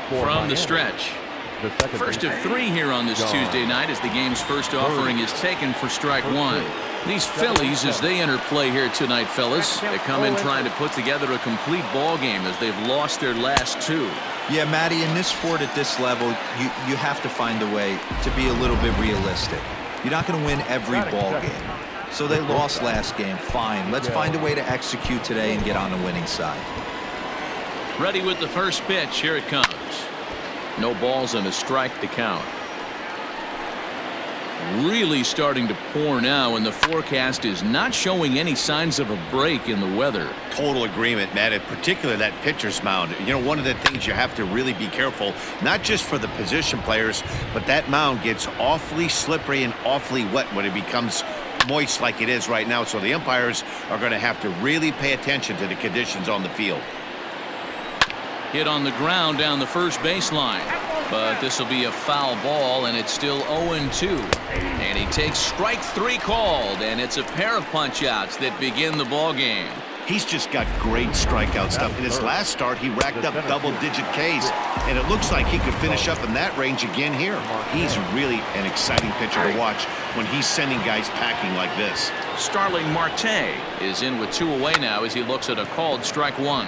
from the stretch. First of 3 here on this Tuesday night as the game's first offering is taken for strike one. These Phillies, as they enter play here tonight, fellas, they come in trying to put together a complete ball game as they've lost their last 2. Yeah, Matty, in this sport at this level, you have to find a way to be a little bit realistic. You're not going to win every ball game. So they lost last game. Fine. Let's find a way to execute today and get on the winning side. Ready with the first pitch. Here it comes. No balls and a strike to count. Really starting to pour now, and the forecast is not showing any signs of a break in the weather. Total agreement, Matt, in particular that pitcher's mound. You know, one of the things you have to really be careful, not just for the position players, but that mound gets awfully slippery and awfully wet when it becomes moist like it is right now. So the umpires are going to have to really pay attention to the conditions on the field. Hit on the ground down the first baseline, but this will be a foul ball, and it's still 0-2. And he takes strike 3 called, and it's a pair of punch-outs that begin the ball game. He's just got great strikeout stuff. In his last start, he racked up double-digit Ks, and it looks like he could finish up in that range again here. He's really an exciting pitcher to watch when he's sending guys packing like this. Starling Marte is in with 2 away now as he looks at a called strike 1.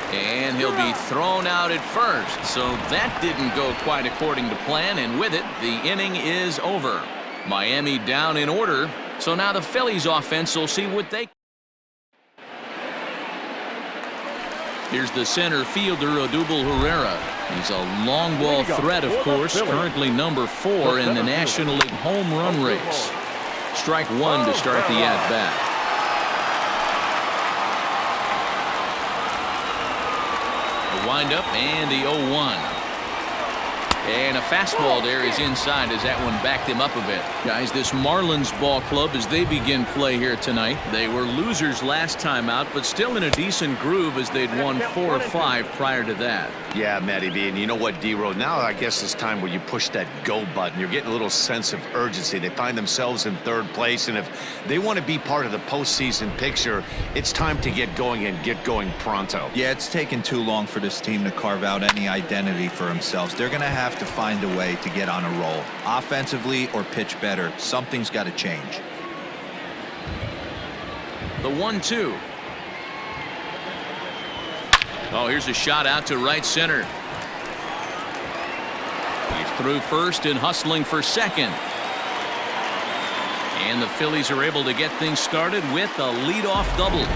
And he'll be thrown out at first, so that didn't go quite according to plan, and with it, the inning is over. Miami down in order, so now the Phillies offense will see what they. Here's the center fielder, Odubel Herrera. He's a long ball threat, of course, currently number 4 in the National League home run race. Strike 1 to start the at-bat. Wind up and the 0-1. And a fastball there is inside as that one backed him up a bit. Guys, this Marlins ball club, as they begin play here tonight, they were losers last time out, but still in a decent groove as they'd won 4 or 5 prior to that. Yeah, Matty B, and you know what, D-Row, now I guess it's time where you push that go button. You're getting a little sense of urgency. They find themselves in 3rd place, and if they want to be part of the postseason picture, it's time to get going and get going pronto. Yeah, it's taken too long for this team to carve out any identity for themselves. They're going to have to find a way to get on a roll, offensively or pitch better. Something's got to change. The 1-2. Oh, here's a shot out to right center. He's through first and hustling for second. And the Phillies are able to get things started with a leadoff double.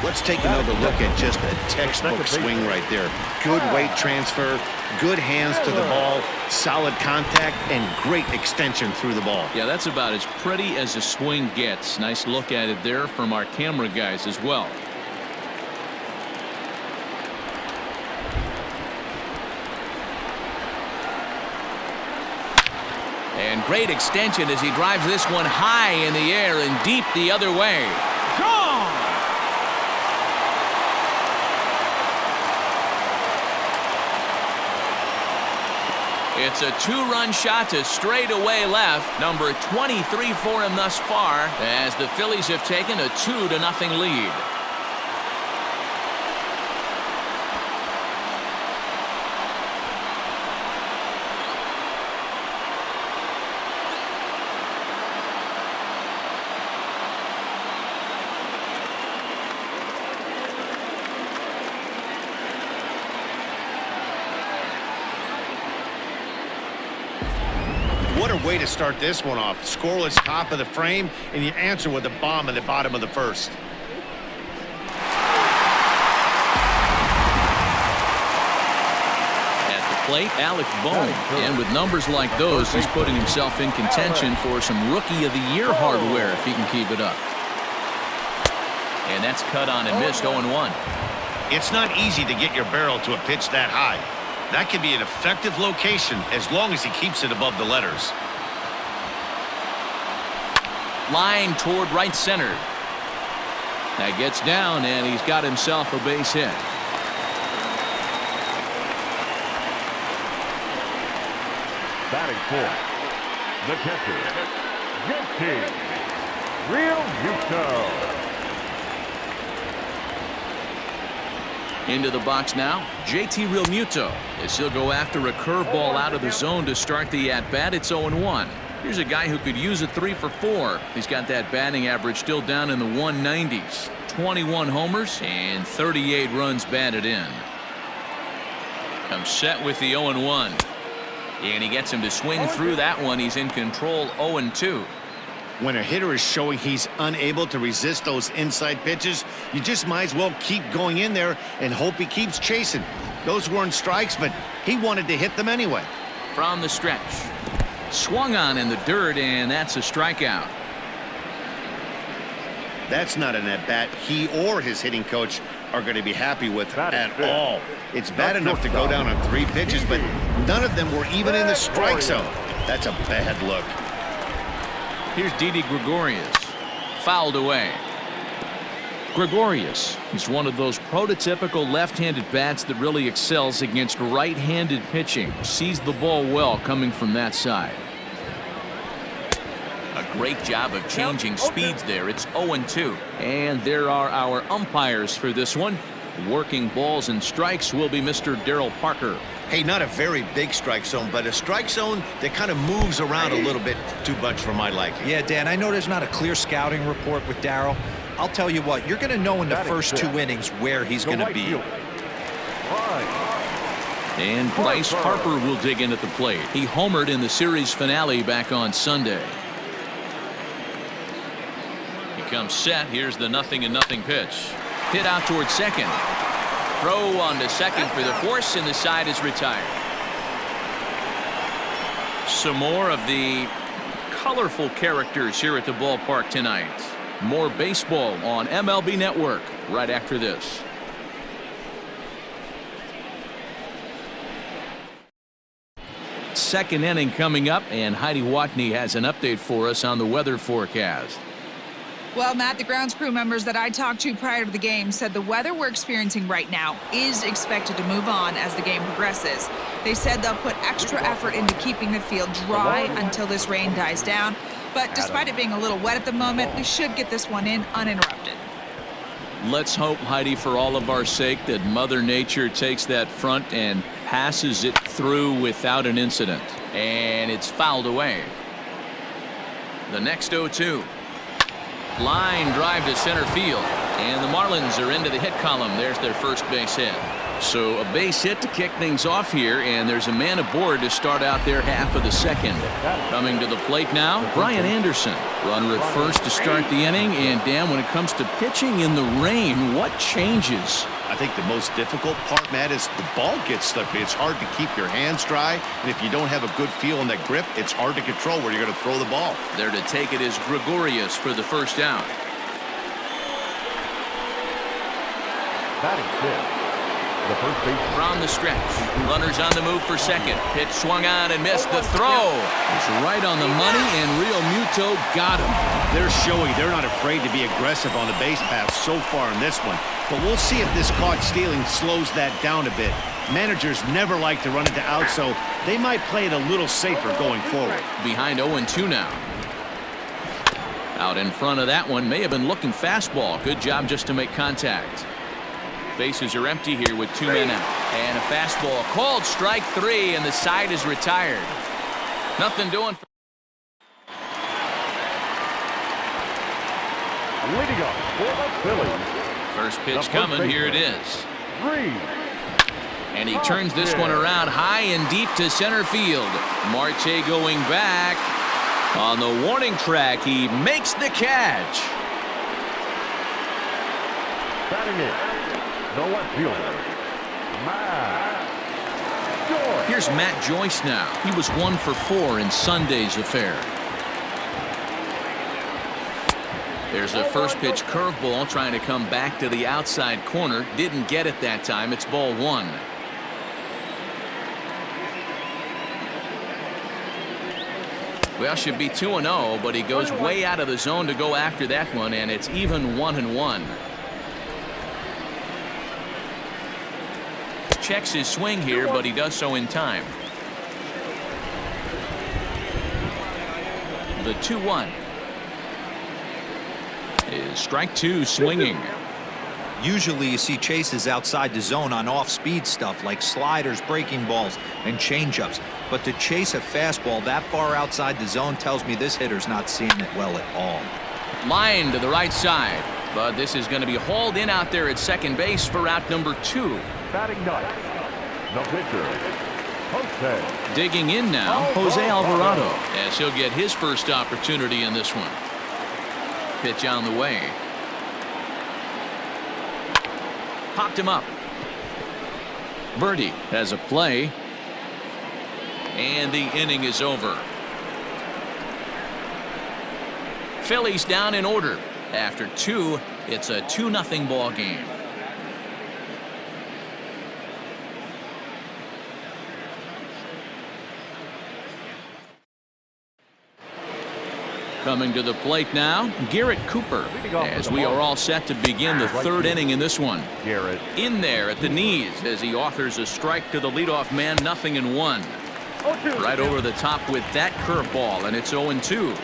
Let's take another look at just a textbook swing right there. Good weight transfer, good hands to the ball, solid contact, and great extension through the ball. Yeah, that's about as pretty as a swing gets. Nice look at it there from our camera guys as well. And great extension as he drives this one high in the air and deep the other way. Gone! It's a 2-run shot to straightaway left. Number 23 for him thus far as the Phillies have taken a 2-0 lead. What a way to start this one off. Scoreless top of the frame, and you answer with a bomb at the bottom of the first. At the plate, Alec Bohm. And with numbers like those, he's putting himself in contention for some Rookie of the Year hardware if he can keep it up. And that's cut on and missed 0-1. It's not easy to get your barrel to a pitch that high. That can be an effective location as long as he keeps it above the letters. Line toward right center. That gets down, and he's got himself a base hit. Batting fourth, the catcher, Real Muto. Into the box now, JT Realmuto, as he'll go after a curveball out of the zone to start the at-bat. It's 0-1. Here's a guy who could use a 3 for 4. He's got that batting average still down in the 190s. 21 homers and 38 runs batted in. Comes set with the 0-1. And he gets him to swing through that one. He's in control, 0-2. When a hitter is showing he's unable to resist those inside pitches, you just might as well keep going in there and hope he keeps chasing. Those weren't strikes, but he wanted to hit them anyway. From the stretch. Swung on in the dirt, and that's a strikeout. That's not an at-bat he or his hitting coach are going to be happy with at all. It's bad enough to go down on 3 pitches, but none of them were even in the strike zone. That's a bad look. Here's Didi Gregorius. Fouled away. Gregorius is one of those prototypical left-handed bats that really excels against right-handed pitching. Sees the ball well coming from that side. A great job of changing speeds there. It's 0-2. And there are our umpires for this one. Working balls and strikes will be Mr. Darryl Parker. Hey, not a very big strike zone, but a strike zone that kind of moves around a little bit too much for my liking. Yeah, Dan, I know there's not a clear scouting report with Darryl. I'll tell you what, you're going to know in the first 2 innings where he's going to be. And Bryce Harper will dig in at the plate. He homered in the series finale back on Sunday. He comes set. Here's the 0-0 pitch. Hit out towards second. Throw on to second for the force, and the side is retired. Some more of the colorful characters here at the ballpark tonight. More baseball on MLB Network right after this. Second inning coming up, and Heidi Watney has an update for us on the weather forecast. Well, Matt, the grounds crew members that I talked to prior to the game said the weather we're experiencing right now is expected to move on as the game progresses. They said they'll put extra effort into keeping the field dry until this rain dies down. But despite it being a little wet at the moment, we should get this one in uninterrupted. Let's hope, Heidi, for all of our sake, that Mother Nature takes that front and passes it through without an incident. And it's fouled away. The next 0-2. Line drive to center field, and the Marlins are into the hit column. There's their first base hit. So a base hit to kick things off here, and there's a man aboard to start out their half of the second. Coming to the plate now, Brian Anderson. Runner at first to start the inning, and Dan, when it comes to pitching in the rain, what changes? I think the most difficult part, Matt, is the ball gets slippery. It's hard to keep your hands dry, and if you don't have a good feel in that grip, it's hard to control where you're going to throw the ball. There to take it is Gregorius for the first out. Batting fifth, the first baseman. From the stretch, runners on the move for second. Pitch swung on and missed. The throw is right on the money, and Realmuto got him. They're showing they're not afraid to be aggressive on the base pass so far in this one. But we'll see if this caught stealing slows that down a bit. Managers never like to run into out, so they might play it a little safer going forward. Behind 0-2 now. Out in front of that one, may have been looking fastball. Good job just to make contact. Bases are empty here with 2 men out. And a fastball called strike 3, and the side is retired. Nothing doing for Leading up for the Phillies. first pitch coming. Here it is. 3. And he turns this one around high and deep to center field. Marte going back. On the warning track, he makes the catch. Batting in, the left fielder, Matt Joyce. Here's Matt Joyce now. He was 1 for 4 in Sunday's affair. There's a first pitch curveball trying to come back to the outside corner. Didn't get it that time. It's ball 1. Well, should be 2-0, but he goes way out of the zone to go after that one, and it's even 1-1. Checks his swing here, but he does so in time. The 2-1 is strike 2 swinging. Usually you see chases outside the zone on off-speed stuff like sliders, breaking balls, and changeups. But to chase a fastball that far outside the zone tells me this hitter's not seeing it well at all. Line to the right side, but this is going to be hauled in out there at second base for out number 2. Batting ninth, the pitcher, Jose. Digging in now, Jose Alvarado, as he'll get his first opportunity in this one. Pitch on the way. Popped him up. Birdie has a play. And the inning is over. Phillies down in order. After 2, it's a 2-0 ball game. Coming to the plate now, Garrett Cooper, as we are all set to begin the 3rd inning in this one. Garrett In there at the knees as he offers a strike to the leadoff man, 0-1. Right over the top with that curveball, and it's 0-2.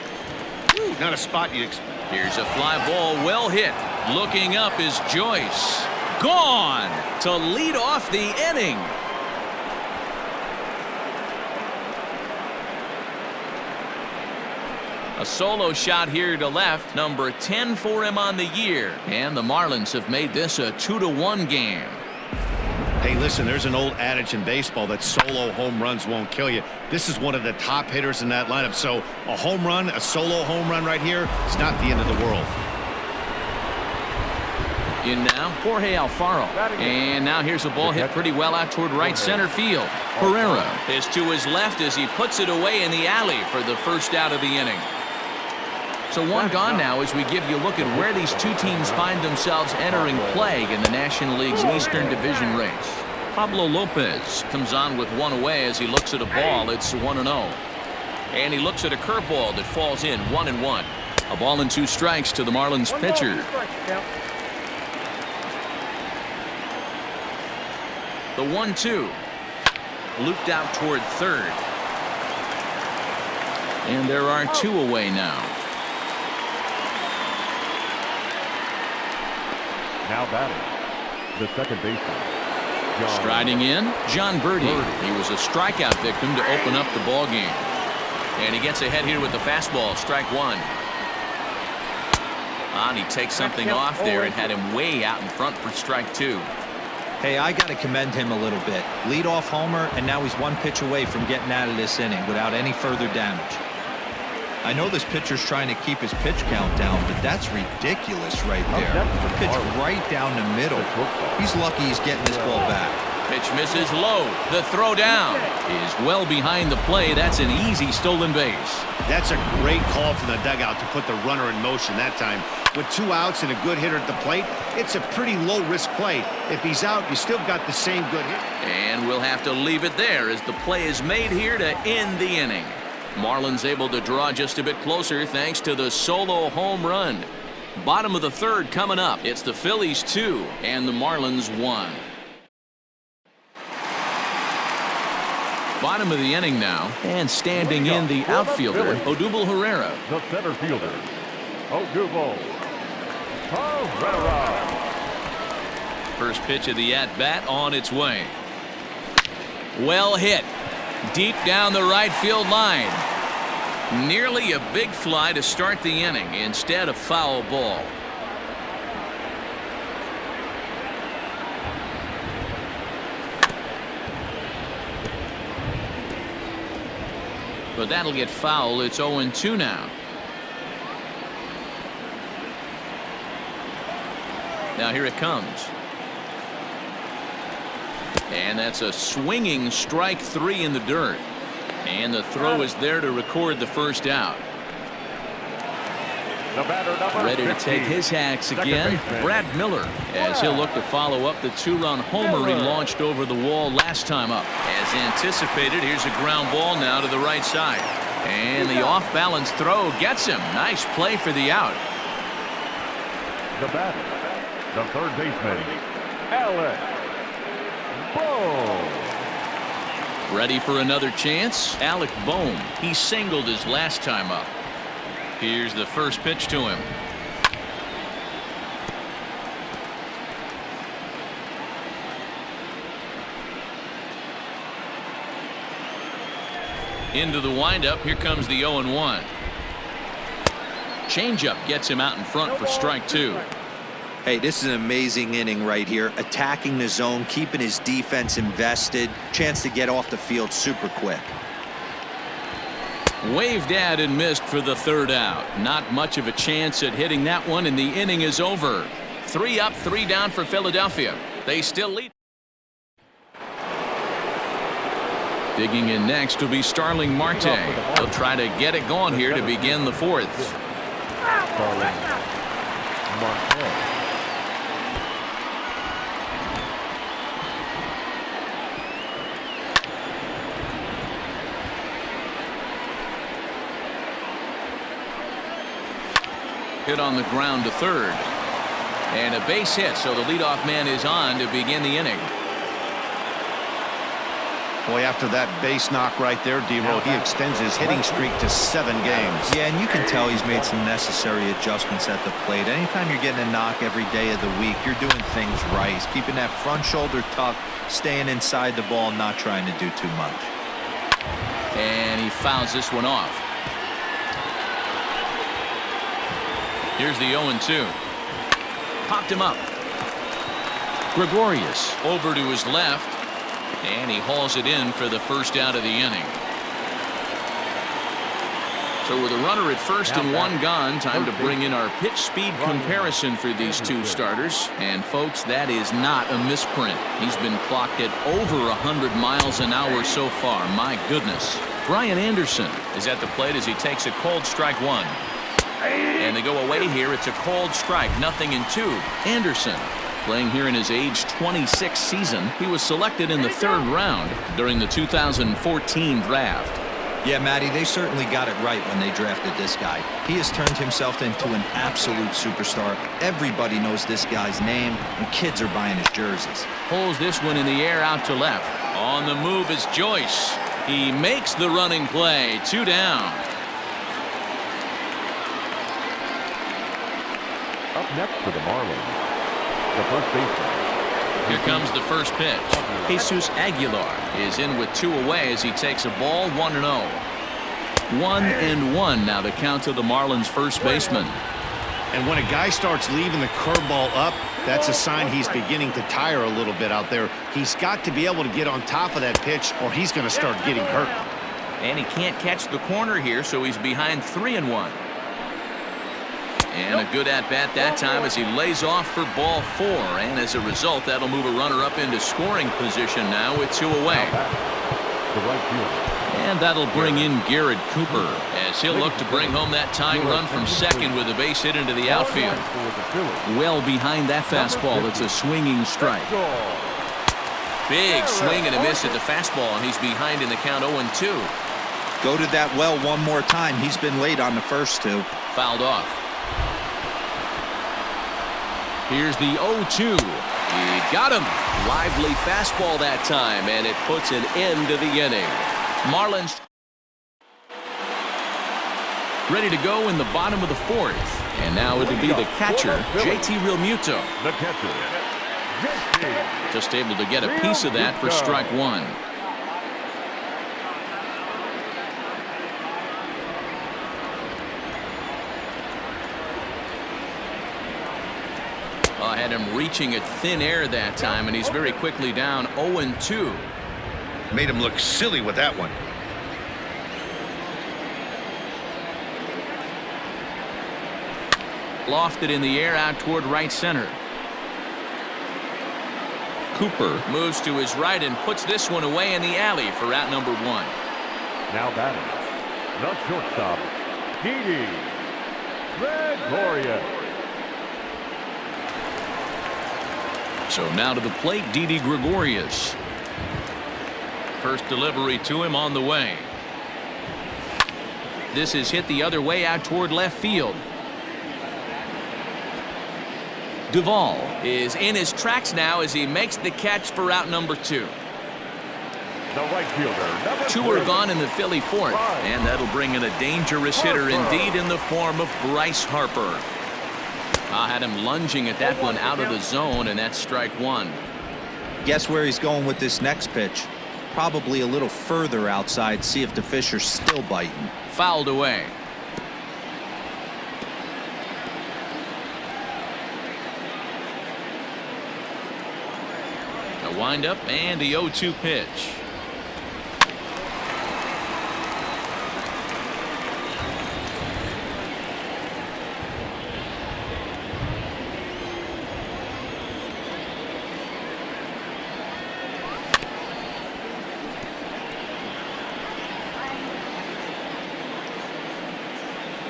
Not a spot you expect. Here's a fly ball, well hit. Looking up is Joyce. Gone to lead off the inning. A solo shot here to left, number 10 for him on the year. And the Marlins have made this a 2-1 game. Hey, listen, there's an old adage in baseball that solo home runs won't kill you. This is one of the top hitters in that lineup. So a home run, a solo home run right here, is not the end of the world. In now, Jorge Alfaro. And now here's a ball hit pretty well out toward right center field. Herrera is to his left as he puts it away in the alley for the first out of the inning. So one gone now as we give you a look at where these two teams find themselves entering play in the National League's Eastern Division race. Pablo Lopez comes on with one away as he looks at a ball. It's 1-0. And he looks at a curveball that falls in, 1-1. A ball and 2 strikes to the Marlins pitcher. The 1-2. Looped out toward third. And there are 2 away now. now batting, the second baseman. Striding in, John Birdie. He was a strikeout victim to open up the ball game. And he gets ahead here with the fastball, strike one. And he takes something off there and had him way out in front for strike two. Hey, I got to commend him a little bit. Leadoff homer, and now he's one pitch away from getting out of this inning without any further damage. I know this pitcher's trying to keep his pitch count down, but that's ridiculous right there. Pitch right down the middle. He's lucky he's getting this ball back. Pitch misses low. The throw down is well behind the play. That's an easy stolen base. That's a great call from the dugout to put the runner in motion that time. With 2 outs and a good hitter at the plate, it's a pretty low-risk play. If he's out, you still got the same good hit. And we'll have to leave it there as the play is made here to end the inning. Marlins able to draw just a bit closer thanks to the solo home run. Bottom of the third coming up. It's the Phillies 2 and the Marlins 1. Bottom of the inning now, and standing in the outfielder, Odubel Herrera. The center fielder, Odubel Herrera. First pitch of the at-bat on its way. Well hit. Deep down the right field line. Nearly a big fly to start the inning. Instead, a foul ball. But that'll get foul. It's 0-2 now. Now here it comes. And that's a swinging strike 3 in the dirt. And the throw is there to record the first out. The batter, number Ready to 50, take his hacks again, Brad Miller, as he'll look to follow up the 2-run homer he launched over the wall last time up. As anticipated, here's a ground ball now to the right side. And the off-balance throw gets him. Nice play for the out. The batter, the third baseman, Alex Bohm. Ready for another chance? Alec Bohm. He singled his last time up. Here's the first pitch to him. Into the windup. Here comes the 0-1. Changeup gets him out in front for strike 2. Hey, this is an amazing inning right here. Attacking the zone, keeping his defense invested. Chance to get off the field super quick. Waved at and missed for the 3rd out. Not much of a chance at hitting that one, and the inning is over. 3 up, 3 down for Philadelphia. They still lead. Digging in next will be Starling Marte. He'll try to get it going here to begin the 4th. Starling Marte. Hit on the ground to 3rd. And a base hit, so the leadoff man is on to begin the inning. Boy, after that base knock right there, D-Roll, he extends his hitting streak to 7 games. Yeah, and you can tell he's made some necessary adjustments at the plate. Anytime you're getting a knock every day of the week, you're doing things right. He's keeping that front shoulder tucked, staying inside the ball, not trying to do too much. And he fouls this one off. Here's the 0-2. Popped him up. Gregorius over to his left. And he hauls it in for the 1st out of the inning. So with a runner at 1st and 1 gone, time to bring in our pitch speed comparison for these 2 starters. And folks, that is not a misprint. He's been clocked at over 100 miles an hour so far. My goodness. Brian Anderson is at the plate as he takes a cold strike 1. And they go away here. It's a cold strike, 0-2. Anderson playing here in his age 26 season. He was selected in the 3rd round during the 2014 draft. Yeah, Matty, they certainly got it right when they drafted this guy. He has turned himself into an absolute superstar. Everybody knows this guy's name, and kids are buying his jerseys. Pulls this one in the air out to left. On the move is Joyce. He makes the running play. 2 down. Up next for the Marlins, the first baseman. Here comes the first pitch. Jesus Aguilar is in with 2 away as he takes a ball. 1-0. 1-1 now the count to the Marlins first baseman. And when a guy starts leaving the curveball up, that's a sign he's beginning to tire a little bit out there. He's got to be able to get on top of that pitch, or he's going to start getting hurt. And he can't catch the corner here, so he's behind 3-1. And a good at-bat that time as he lays off for ball 4. And as a result, that'll move a runner up into scoring position now with 2 away. The right fielder. And that'll bring in Garrett Cooper as he'll look to bring home that tying run from 2nd with a base hit into the outfield. Well behind that fastball. It's a swinging strike. Big swing and a miss at the fastball, and he's behind in the count 0-2. Go to that well one more time. He's been late on the first 2. Fouled off. Here's the 0-2. He got him. Lively fastball that time, and it puts an end to the inning. Marlins ready to go in the bottom of the 4th. And now it'll be the catcher, JT Realmuto. The catcher, JT. Just able to get a piece of that for strike 1. Had him reaching at thin air that time, and he's very quickly down 0-2. Made him look silly with that one. Lofted in the air out toward right center. Cooper moves to his right and puts this one away in the alley for out number 1. Now batting, the shortstop, Didi Gregorius. So now to the plate, Didi Gregorius. First delivery to him on the way. This is hit the other way out toward left field. Duvall is in his tracks now as he makes the catch for out number 2. The right fielder, 2 are gone in the Philly 4th, and that'll bring in a dangerous hitter indeed in the form of Bryce Harper. I had him lunging at that one out of the zone, and that's strike 1. Guess where he's going with this next pitch? probably a little further outside, see if the fish are still biting. Fouled away. A windup and the 0-2 pitch.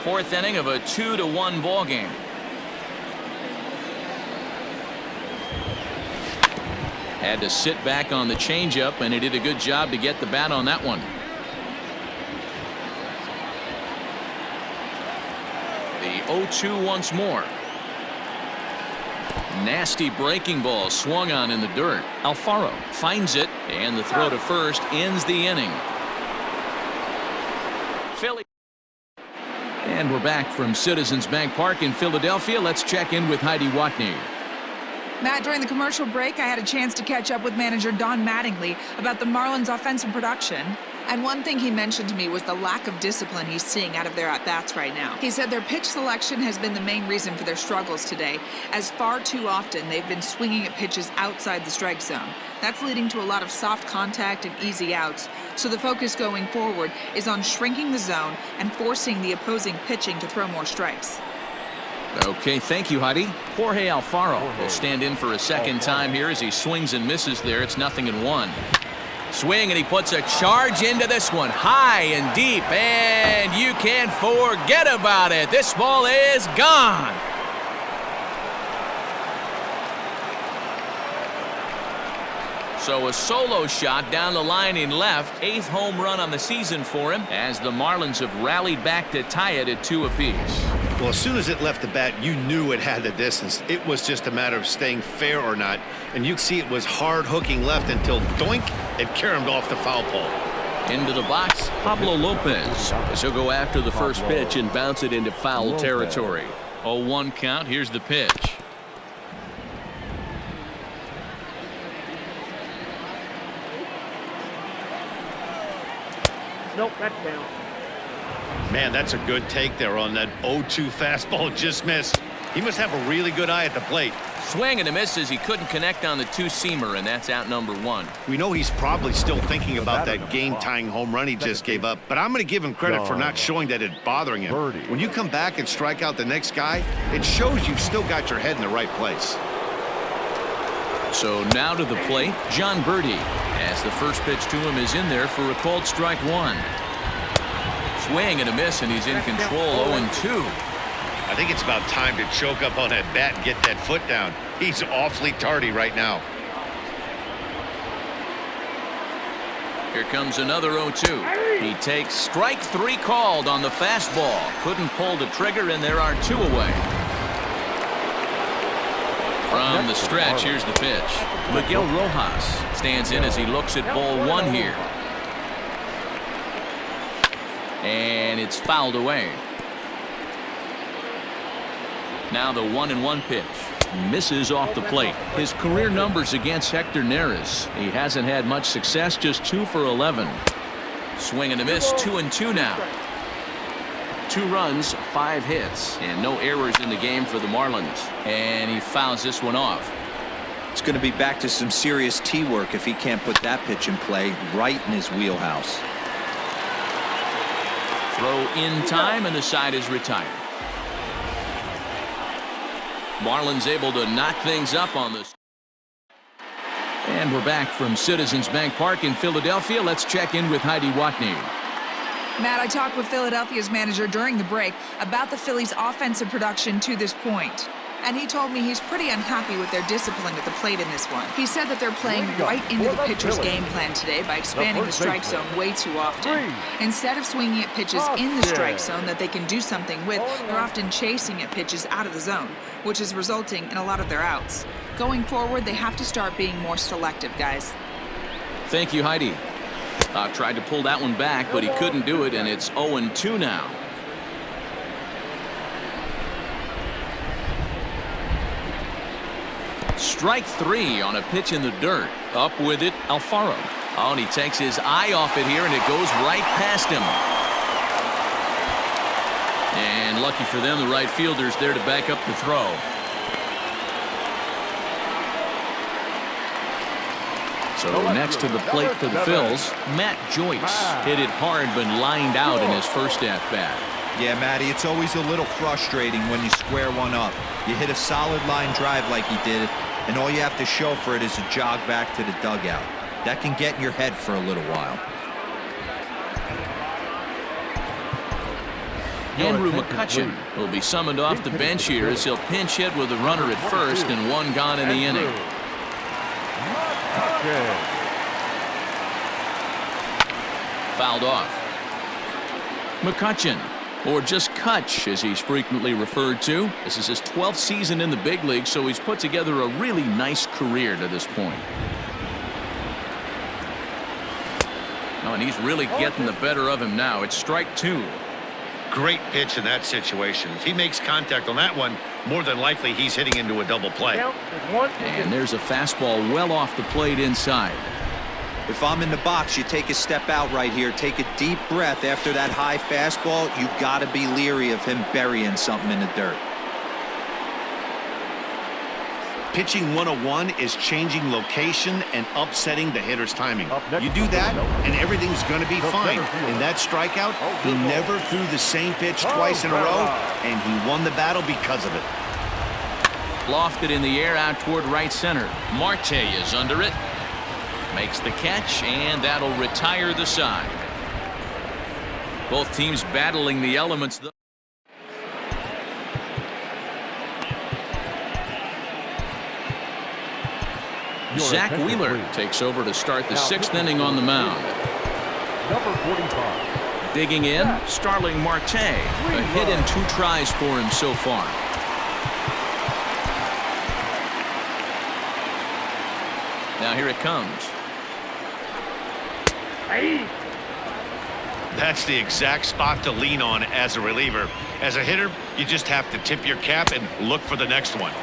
Fourth inning of a 2-1 ball game. Had to sit back on the changeup, and he did a good job to get the bat on that one. The 0-2 once more. Nasty breaking ball swung on in the dirt. Alfaro finds it, and the throw to first ends the inning. Philly. And we're back from Citizens Bank Park in Philadelphia. Let's check in with Heidi Watney. Matt, during the commercial break, I had a chance to catch up with manager Don Mattingly about the Marlins' offensive production. And one thing he mentioned to me was the lack of discipline he's seeing out of their at-bats right now. He said their pitch selection has been the main reason for their struggles today, as far too often they've been swinging at pitches outside the strike zone. That's leading to a lot of soft contact and easy outs. So the focus going forward is on shrinking the zone and forcing the opposing pitching to throw more strikes. Okay, thank you, Heidi. Jorge Alfaro will stand in for a second time here as he swings and misses there. It's 0-1. Swing, and he puts a charge into this one, high and deep, and you can't forget about it. This ball is gone. So a solo shot down the line in left, 8th home run on the season for him, as the Marlins have rallied back to tie it at 2 apiece. Well, as soon as it left the bat, you knew it had the distance. It was just a matter of staying fair or not. And you could see it was hard hooking left until doink, it caromed off the foul pole. Into the box, Pablo Lopez. As he'll go after the first pitch and bounce it into foul territory. 0-1 count. Here's the pitch. Nope, that's down. Man, that's a good take there on that 0-2 fastball. Just missed. He must have a really good eye at the plate. Swing and a miss as he couldn't connect on the 2-seamer, and that's out number 1. We know he's probably still thinking about that game-tying home run he just gave up, but I'm going to give him credit for not showing that it's bothering him. When you come back and strike out the next guy, it shows you've still got your head in the right place. So now to the plate, John Birdie, as the first pitch to him is in there for a called strike 1. Swing and a miss, and he's in control. 0-2. I think it's about time to choke up on that bat and get that foot down. He's awfully tardy right now. Here comes another 0-2. He takes strike 3 called on the fastball. Couldn't pull the trigger, and there are 2 away. From the stretch, here's the pitch. Miguel Rojas stands in as he looks at ball 1 here. And it's fouled away. Now the 1-1 pitch. Misses off the plate. His career numbers against Hector Neris. He hasn't had much success, just 2 for 11. Swing and a miss, 2-2 now. 2 runs, 5 hits, and no errors in the game for the Marlins. And he fouls this one off. It's going to be back to some serious tee work if he can't put that pitch in play right in his wheelhouse. Throw in time, and the side is retired. Marlins able to knock things up on this. And we're back from Citizens Bank Park in Philadelphia. Let's check in with Heidi Watney. Matt, I talked with Philadelphia's manager during the break about the Phillies' offensive production to this point. And he told me he's pretty unhappy with their discipline at the plate in this one. He said that they're playing right into the pitcher's game plan today by expanding the strike zone way too often. Instead of swinging at pitches in the strike zone that they can do something with, they're often chasing at pitches out of the zone, which is resulting in a lot of their outs. Going forward, they have to start being more selective, guys. Thank you, Heidi. Tried to pull that one back, but he couldn't do it, and it's 0-2 now. Strike 3 on a pitch in the dirt. Up with it, Alfaro. Oh, and he takes his eye off it here, and it goes right past him. And lucky for them, the right fielder's there to back up the throw. So next to the plate for the Phils, Matt Joyce hit it hard but lined out in his first at-bat. Yeah, Matty, it's always a little frustrating when you square one up. You hit a solid line drive like he did, and all you have to show for it is a jog back to the dugout. That can get in your head for a little while. Andrew McCutchen will be summoned off the bench here as he'll pinch hit with a runner at first and one gone in the inning. Fouled off. McCutchen, or just Kutch as he's frequently referred to. This is his 12th season in the big league, so he's put together a really nice career to this point. Oh, and he's really getting the better of him now. It's strike two. Great pitch in that situation. If he makes contact on that one, more than likely he's hitting into a double play. And there's a fastball well off the plate inside. If I'm in the box, you take a step out right here. Take a deep breath after that high fastball. You got to be leery of him burying something in the dirt. Pitching 101 is changing location and upsetting the hitter's timing. You do that, and everything's going to be fine. In that strikeout, he never threw the same pitch twice in a row, and he won the battle because of it. Lofted in the air out toward right center. Marte is under it. Makes the catch, and that'll retire the side. Both teams battling the elements. Zach Wheeler takes over to start the sixth inning on the mound. Number 45. Digging in, Starling Marte. A hit and 2 tries for him so far. Now here it comes. That's the exact spot to lean on as a reliever. As a hitter, you just have to tip your cap and look for the next one.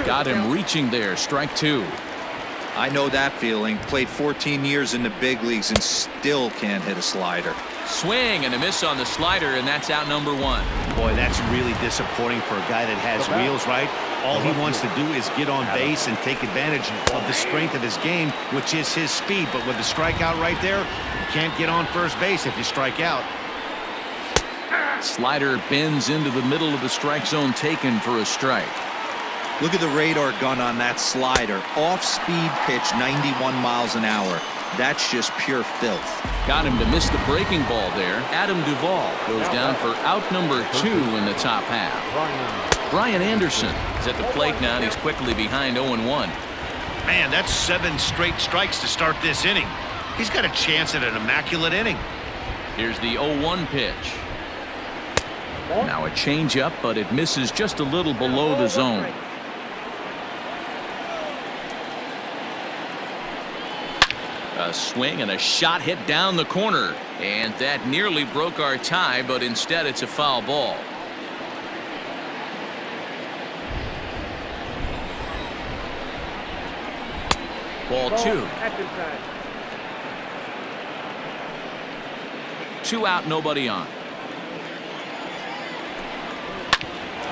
Got him reaching there. Strike two. I know that feeling. Played 14 years in the big leagues and still can't hit a slider. Swing and a miss on the slider, and that's out number one. Boy, that's really disappointing for a guy that has wheels, right? All he wants to do is get on base and take advantage of the strength of his game, which is his speed. But with the strikeout right there, you can't get on first base if you strike out. Slider bends into the middle of the strike zone, taken for a strike. Look at the radar gun on that slider. Off-speed pitch, 91 miles an hour. That's just pure filth. Got him to miss the breaking ball there. Adam Duvall goes down for out number 2 in the top half. Brian Anderson is at the plate now, and he's quickly behind 0-1. Man, that's 7 straight strikes to start this inning. He's got a chance at an immaculate inning. Here's the 0-1 pitch. Now a changeup, but it misses just a little below the zone. A swing and a shot hit down the corner, and that nearly broke our tie, but instead it's a foul ball. Ball 2. 2 out, nobody on.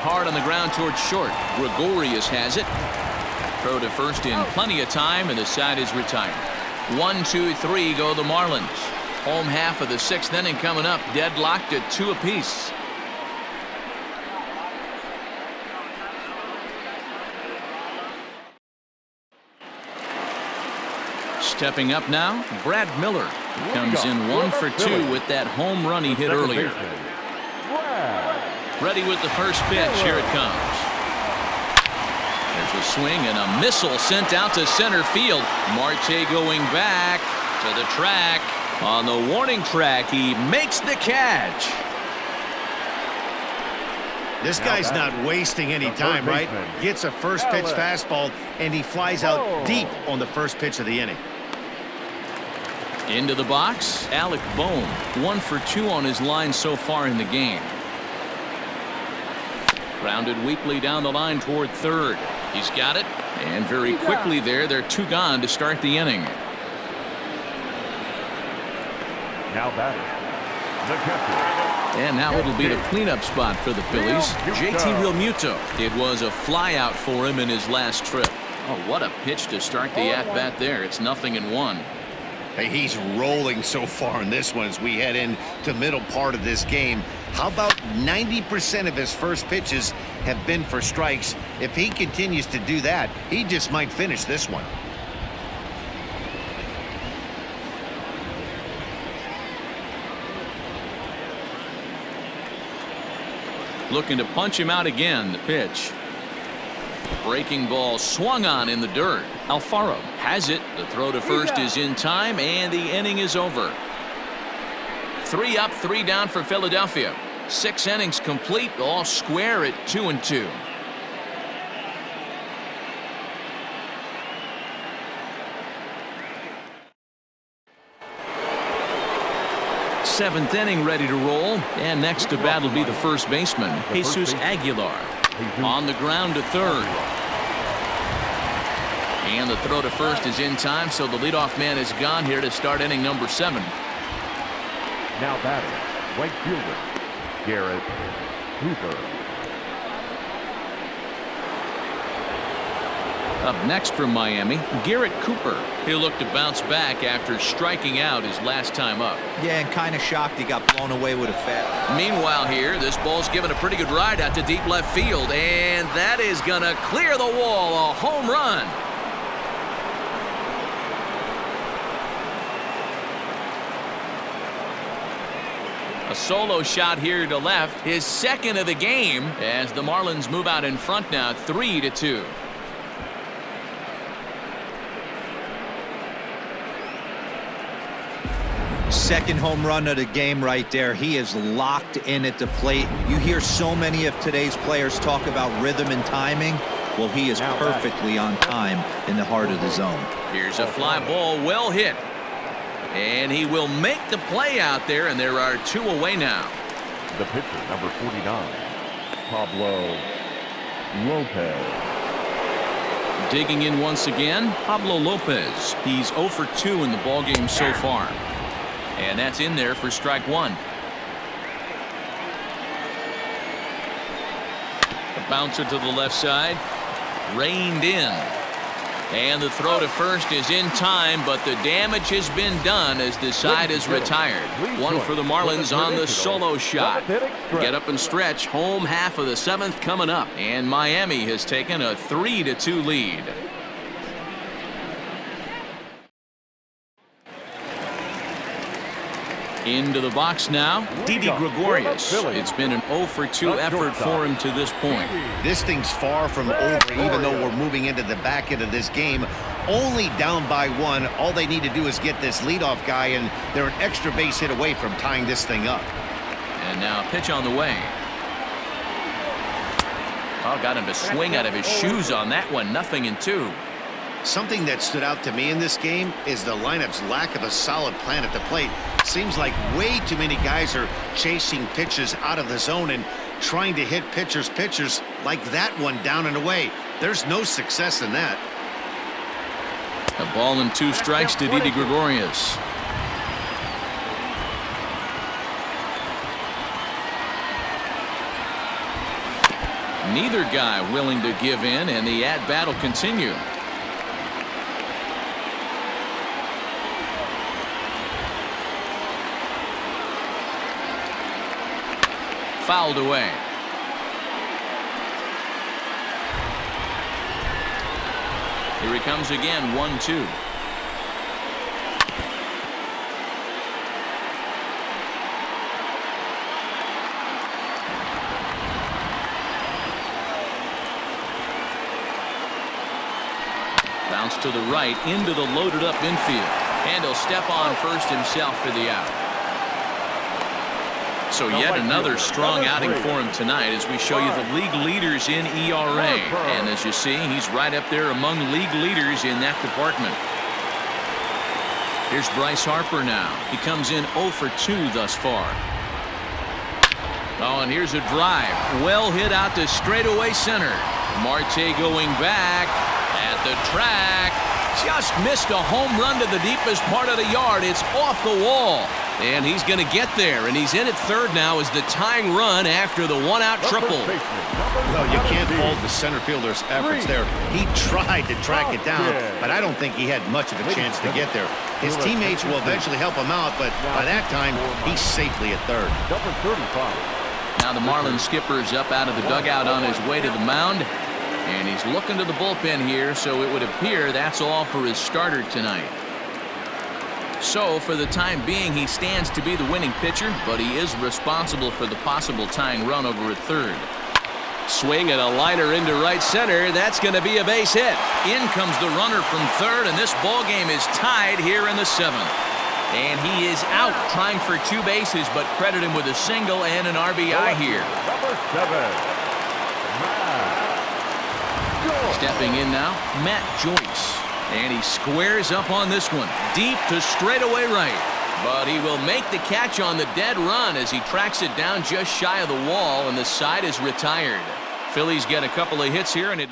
Hard on the ground towards short. Gregorius has it. Throw to first in plenty of time, and the side is retired. 1, 2, 3 go the Marlins. Home half of the 6th inning coming up, deadlocked at 2 apiece. Stepping up now, Brad Miller. He comes in 1 for 2 with that home run he hit earlier. Ready with the first pitch. Here it comes. There's a swing and a missile sent out to center field. Marte going back to the track. On the warning track, he makes the catch. This guy's not wasting any time, right? Gets a first pitch fastball, and he flies out deep on the first pitch of the inning. Into the box, Alec Bohm. 1 for 2 on his line so far in the game. Grounded weakly down the line toward third. He's got it, and very quickly there, they're 2 gone to start the inning. Now batting, the catcher. And now it'll be the cleanup spot for the Phillies. JT Realmuto. It was a flyout for him in his last trip. Oh, what a pitch to start the at-bat there. It's 0-1. Hey, he's rolling so far in this one as we head into middle part of this game. How about 90% of his first pitches have been for strikes? If he continues to do that, he just might finish this one. Looking to punch him out again. The pitch. Breaking ball swung on in the dirt. Alfaro has it. The throw to first is in time, and the inning is over. 3 up, 3 down for Philadelphia. 6 innings complete, all square at 2-2. Seventh inning ready to roll, and next to bat will be the first baseman, Jesus Aguilar. On the ground to third. And the throw to first is in time, so the leadoff man is gone here to start inning number 7. Now batting, right fielder, Garrett Cooper. Up next from Miami, Garrett Cooper. He'll look to bounce back after striking out his last time up. Yeah, and kind of shocked he got blown away with a foul. Meanwhile here, this ball's given a pretty good ride out to deep left field, and that is going to clear the wall. A home run. A solo shot here to left, his second of the game, as the Marlins move out in front now, 3-2. Second home run of the game right there. He is locked in at the plate. You hear so many of today's players talk about rhythm and timing. Well, he is perfectly on time in the heart of the zone. Here's a fly ball, well hit. And he will make the play out there, and there are 2 away now. The pitcher, number 49, Pablo Lopez. Digging in once again, Pablo Lopez. He's 0 for 2 in the ballgame so far. And that's in there for strike 1. A bouncer to the left side. Reined in. And the throw to first is in time, but the damage has been done as the side is retired. 1 for the Marlins on the solo shot. Get up and stretch. Home half of the 7th coming up. And Miami has taken a 3-2 lead. Into the box now, Didi Gregorius. It's been an 0 for 2 effort for him to this point. This thing's far from over, even though we're moving into the back end of this game. Only down by 1. All they need to do is get this leadoff guy, and they're an extra base hit away from tying this thing up. And now a pitch on the way. Oh, got him to swing out of his shoes on that one. 0-2. Something that stood out to me in this game is the lineup's lack of a solid plan at the plate. Seems like way too many guys are chasing pitches out of the zone and trying to hit pitchers like that one down and away. There's no success in that. A ball and 2 strikes to Didi Gregorius. Neither guy willing to give in, and the at-bat will continue. Fouled away. Here he comes again, 1-2. Bounce to the right into the loaded up infield. And he'll step on first himself for the out. So yet another strong outing for him tonight as we show you the league leaders in ERA. And as you see, he's right up there among league leaders in that department. Here's Bryce Harper now. He comes in 0 for 2 thus far. Oh, and here's a drive. Well hit out to straightaway center. Marte going back at the track. Just missed a home run to the deepest part of the yard. It's off the wall. And he's going to get there, and he's in at third now as the tying run after the one-out triple. Well, you can't fault the center fielder's efforts there. He tried to track it down, but I don't think he had much of a chance to get there. His teammates will eventually help him out, but by that time, he's safely at third. Number 35. Now the Marlins skipper's up out of the dugout on his way to the mound, and he's looking to the bullpen here, so it would appear that's all for his starter tonight. So for the time being, he stands to be the winning pitcher, but he is responsible for the possible tying run over at third. Swing and a liner into right center. That's going to be a base hit. In comes the runner from third, and this ball game is tied here in the seventh. And he is out trying for 2 bases, but credit him with a single and an RBI here. Number 7. Stepping in now, Matt Joyce. And he squares up on this one, deep to straightaway right. But he will make the catch on the dead run as he tracks it down just shy of the wall, and the side is retired. Phillies get a couple of hits here, and it.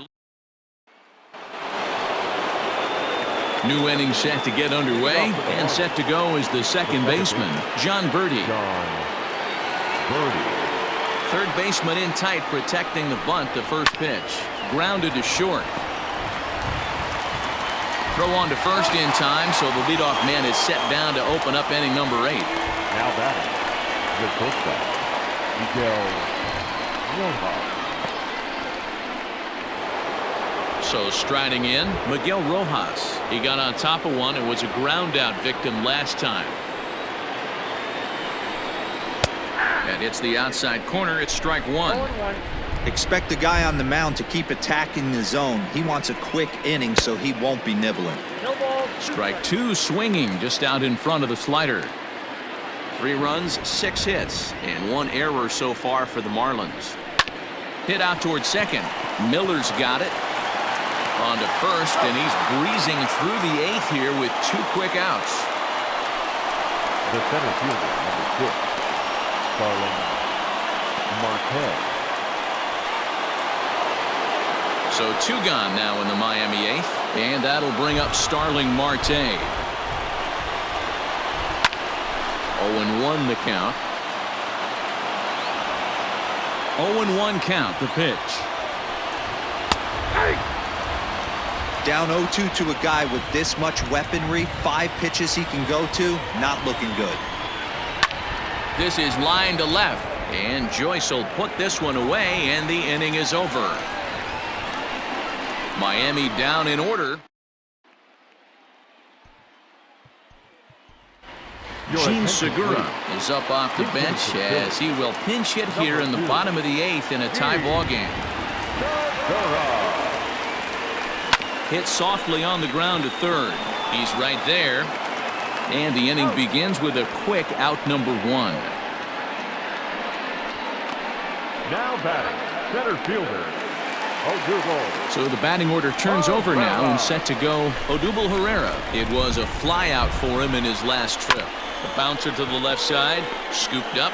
New inning set to get underway, and set to go is the second baseman, John Birdie. Third baseman in tight, protecting the bunt. The first pitch grounded to short. Throw on to first in time, so the leadoff man is set down to open up inning number 8. Now batting, the shortstop, Miguel Rojas. So striding in, Miguel Rojas. He got on top of one and was a ground out victim last time. That hits the outside corner. It's strike one. Expect the guy on the mound to keep attacking the zone. He wants a quick inning, so he won't be nibbling. Strike 2 swinging just out in front of the slider. 3 runs, 6 hits, and 1 error so far for the Marlins. Hit out towards second. Miller's got it. On to first, and he's breezing through the 8th here with 2 quick outs. The center fielder, number 6, Starling Marte. So 2 gone now in the Miami 8th, and that'll bring up Starling Marte. 0-1 the count. 0-1 count, the pitch. Down 0-2 to a guy with this much weaponry, 5 pitches he can go to, not looking good. This is line to left, and Joyce will put this one away, and the inning is over. Miami down in order. Gene Segura is up off the bench as he will pinch hit here in the bottom of the 8th in a tie ball game. Hit softly on the ground to third. He's right there. And the inning begins with a quick out number 1. Now batting, center fielder, Odubel. So the batting order turns over now and set to go Odubel Herrera. It was a fly out for him in his last trip. The bouncer to the left side, scooped up.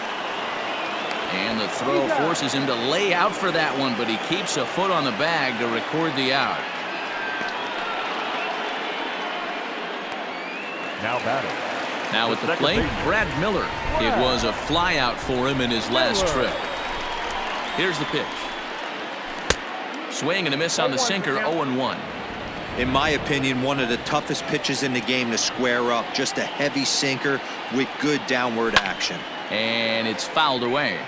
And the throw forces him to lay out for that one, but he keeps a foot on the bag to record the out. Now batting. Now at the plate, Brad Miller. It was a fly out for him in his last trip. Here's the pitch. Swing and a miss on the sinker, 0-1. In my opinion, one of the toughest pitches in the game to square up. Just a heavy sinker with good downward action. And it's fouled away.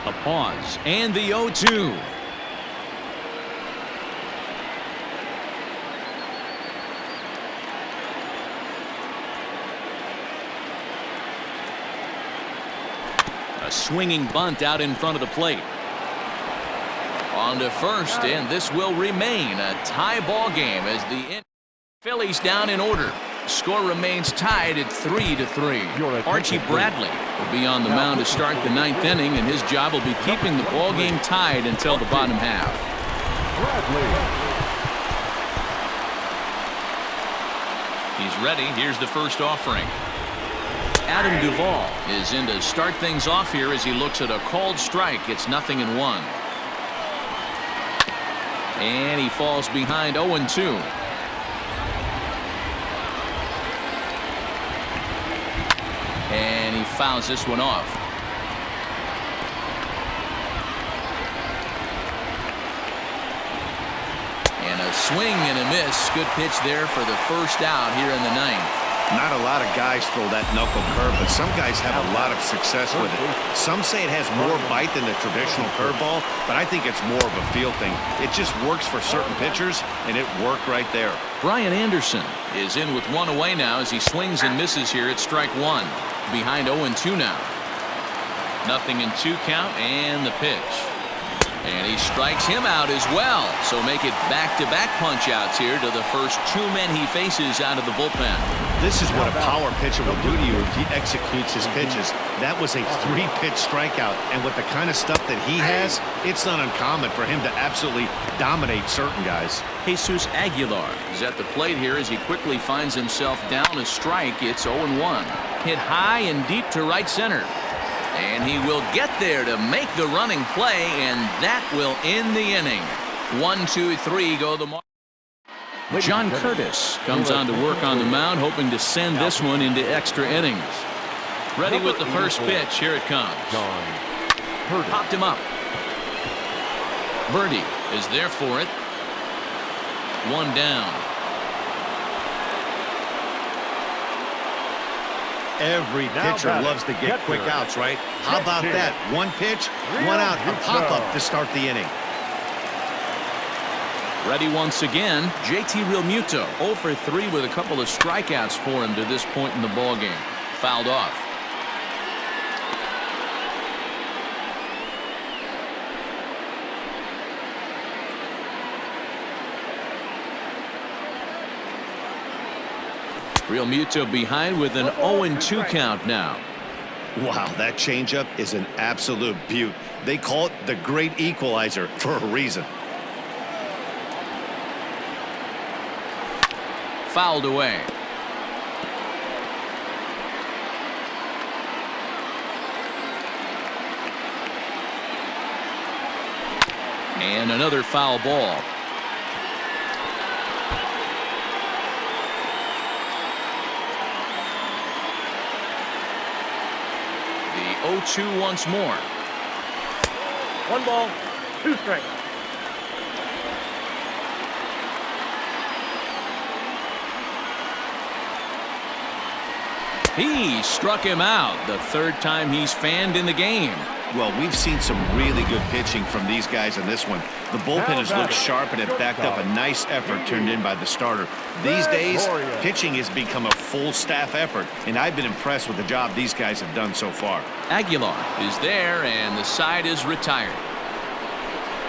A pause and the 0-2. A swinging bunt out in front of the plate. On to first, and this will remain a tie ball game as the Phillies down in order. Score remains tied at 3-3. Archie Bradley will be on the mound to start the 9th inning, and his job will be keeping the ball game tied until the bottom half. He's ready. Here's the first offering. Adam Duvall is in to start things off here as he looks at a called strike. It's 0-1. And he falls behind 0-2. And he fouls this one off. And a swing and a miss. Good pitch there for the first out here in the ninth. Not a lot of guys throw that knuckle curve, but some guys have a lot of success with it. Some say it has more bite than the traditional curveball, but I think it's more of a feel thing. It just works for certain pitchers, and it worked right there. Brian Anderson is in with one away now as he swings and misses here at strike one. Behind 0-2 now. 0-2 count and the pitch. And he strikes him out as well. So make it back-to-back punch-outs here to the first two men he faces out of the bullpen. This is what a power pitcher will do to you if he executes his pitches. That was a 3-pitch strikeout. And with the kind of stuff that he has, it's not uncommon for him to absolutely dominate certain guys. Jesus Aguilar is at the plate here as he quickly finds himself down a strike. It's 0-1. Hit high and deep to right center. And he will get there to make the running play, and that will end the inning. 1-2-3 go the Marlins. John Curtis comes on to work on the mound, hoping to send this one into extra innings. Ready with the first pitch. Here it comes. Popped him up. Birdie is there for it. One down. Every pitcher loves to get quick outs, right? How about that? One pitch, one out, a pop-up to start the inning. Ready once again. JT Realmuto 0 for 3 with a couple of strikeouts for him to this point in the ballgame. Fouled off. Realmuto behind with an 0-2 count now. Wow, that changeup is an absolute beaut. They call it the great equalizer for a reason. Fouled away. And another foul ball. The 0-2 once more. 1 ball, 2 strikes. He struck him out the third time he's fanned in the game. Well, we've seen some really good pitching from these guys in this one. The bullpen has looked sharp and it backed up a nice effort turned in by the starter. These days, pitching has become a full staff effort, and I've been impressed with the job these guys have done so far. Aguilar is there, and the side is retired.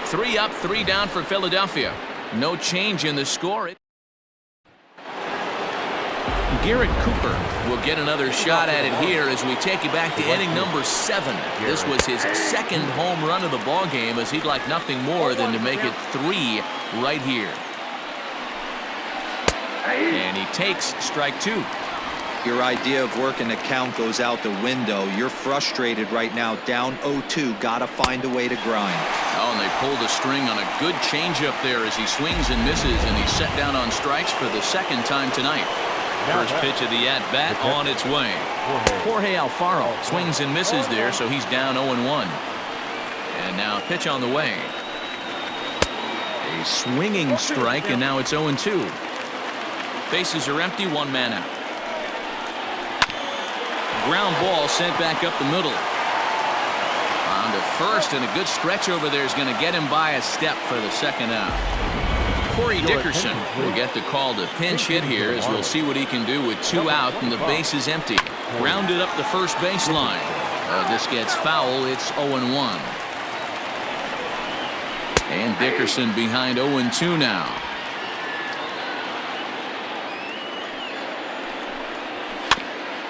3 up, 3 down for Philadelphia. No change in the score. Garrett Cooper will get another shot at it here as we take you back to inning number 7. This was his second home run of the ball game, as he'd like nothing more than to make it 3 right here. And he takes strike 2. Your idea of working the count goes out the window. You're frustrated right now, down 0-2. Got to find a way to grind. Oh, and they pulled a string on a good changeup there as he swings and misses, and he's set down on strikes for the second time tonight. First pitch of the at-bat on its way. Jorge Alfaro swings and misses there, so he's down 0-1. And now a pitch on the way. A swinging strike, and now it's 0-2. Bases are empty, 1 man out. Ground ball sent back up the middle. On to first, and a good stretch over there is going to get him by a step for the second out. Corey Dickerson will get the call to pinch hit here, as we'll see what he can do with 2 out and the base is empty. Grounded up the first baseline. This gets foul. It's 0-1. And Dickerson behind 0-2 now.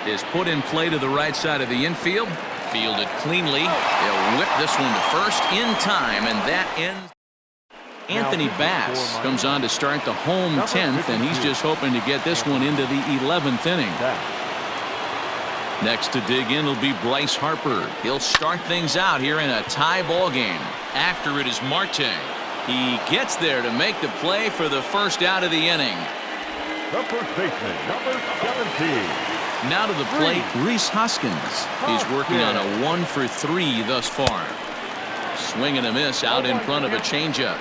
Is put in play to the right side of the infield. Fielded cleanly. They'll whip this one to first in time, and that ends. Anthony Bass comes on to start the home 10th, and he's just hoping to get this one into the 11th inning. Next to dig in will be Bryce Harper. He'll start things out here in a tie ball game. After it is Marte. He gets there to make the play for the first out of the inning. The first baseman, number 17. Now to the plate, Rhys Hoskins. He's working on a 1-for-3 thus far. Swing and a miss out in front of a changeup.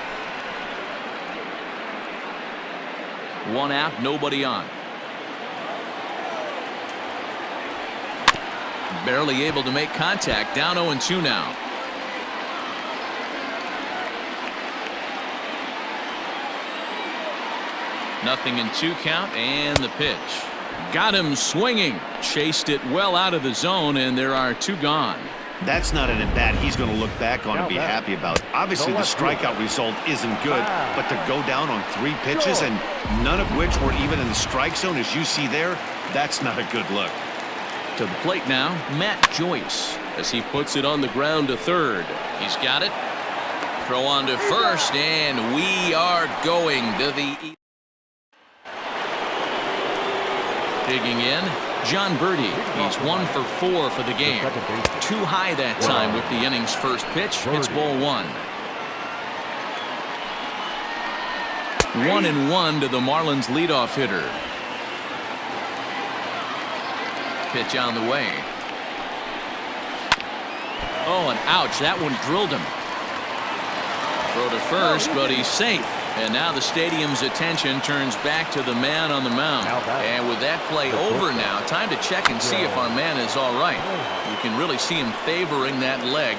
1 out, nobody on. Barely able to make contact. Down 0-2 now. Nothing in 2 count, and the pitch. Got him swinging. Chased it well out of the zone, and there are 2 gone. That's not an at-bat he's going to look back on and be happy about. Obviously, the strikeout result isn't good, but to go down on 3 pitches and none of which were even in the strike zone, as you see there, that's not a good look. To the plate now, Matt Joyce, as he puts it on the ground to third. He's got it. Throw on to first, and we are going to the... Digging in, John Birdie. He's 1-for-4 for the game. Too high that time with the inning's first pitch. It's ball 1. 1-1 to the Marlins leadoff hitter. Pitch on the way. Oh, and ouch, that one drilled him. Throw to first, but he's safe. And now the stadium's attention turns back to the man on the mound. And with that play over now, time to check and see if our man is all right. You can really see him favoring that leg.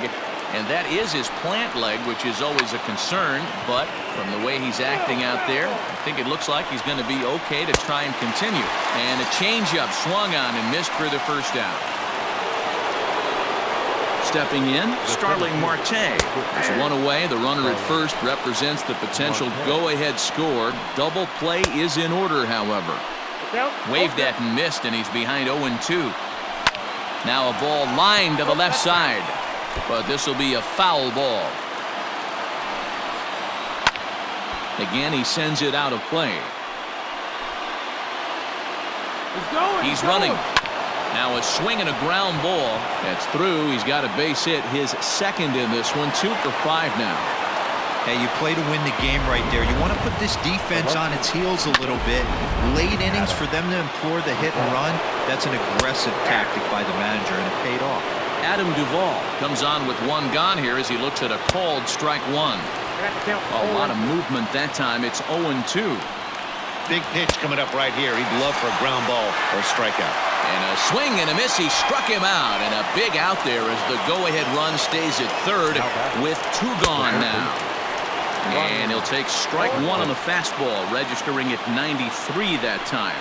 And that is his plant leg, which is always a concern. But from the way he's acting out there, I think it looks like he's going to be okay to try and continue. And a changeup swung on and missed for the first out. Stepping in, Starling Marte. There's 1 away. The runner at first represents the potential go-ahead score. Double play is in order, however. Waved at and missed, and he's behind 0-2. Now a ball lined to the left side. But this will be a foul ball. Again, he sends it out of play. He's running. Now a swing and a ground ball. That's through. He's got a base hit, his second in this one. 2 for 5 now. Hey, you play to win the game right there. You want to put this defense on its heels a little bit. Late innings for them to implore the hit and run. That's an aggressive tactic by the manager, and it paid off. Adam Duvall comes on with 1 gone here as he looks at a called strike 1. A lot of movement that time. It's 0-2. Big pitch coming up right here. He'd love for a ground ball or a strikeout. And a swing and a miss. He struck him out. And a big out there as the go-ahead run stays at third with 2 gone now. And he'll take strike 1 on the fastball, registering at 93 that time.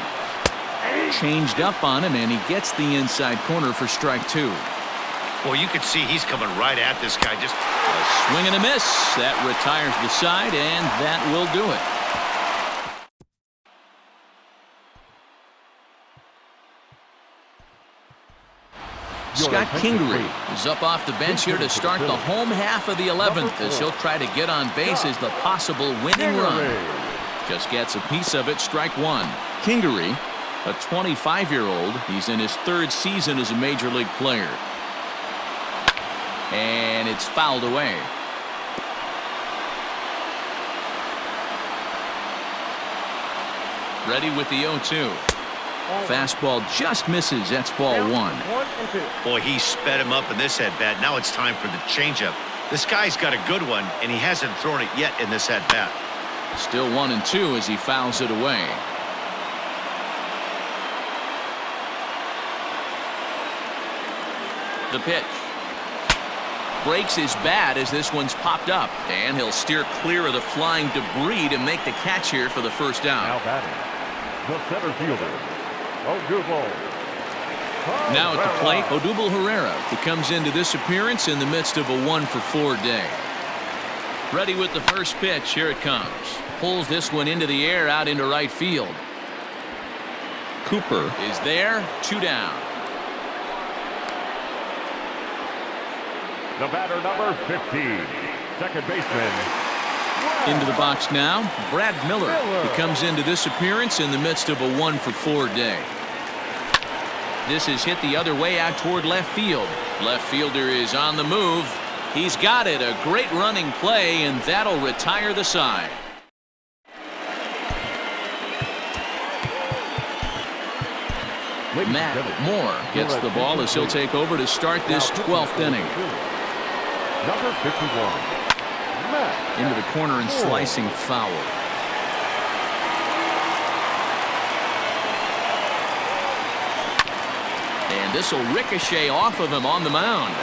Changed up on him, and he gets the inside corner for strike 2. Well, you can see he's coming right at this guy. Just a swing and a miss. That retires the side, and that will do it. Scott Kingery is up off the bench here to start the home half of the 11th as he'll try to get on base as the possible winning run. Just gets a piece of it, strike 1. Kingery, a 25-year-old. He's in his 3rd season as a major league player. And it's fouled away. Ready with the 0-2. Fastball just misses. That's ball 1. Boy, he sped him up in this at-bat. Now it's time for the changeup. This guy's got a good one, and he hasn't thrown it yet in this at-bat. Still 1-2 as he fouls it away. The pitch. Breaks his bat as this one's popped up, and he'll steer clear of the flying debris to make the catch here for the first down. Now batting, the center fielder, Odubel. Now at the plate, Odubel Herrera, who comes into this appearance in the midst of a 1-for-4 day. Ready with the first pitch. Here it comes. Pulls this one into the air out into right field. Cooper is there. 2 down. The batter, number 15, second baseman. Into the box now, Brad Miller. He comes into this appearance in the midst of a 1-for-4 day. This is hit the other way out toward left field. Left fielder is on the move. He's got it. A great running play, and that'll retire the side. Matt Moore gets the ball as he'll take over to start this 12th inning. Number 51. Matt Into the corner and slicing foul. And this will ricochet off of him on the mound.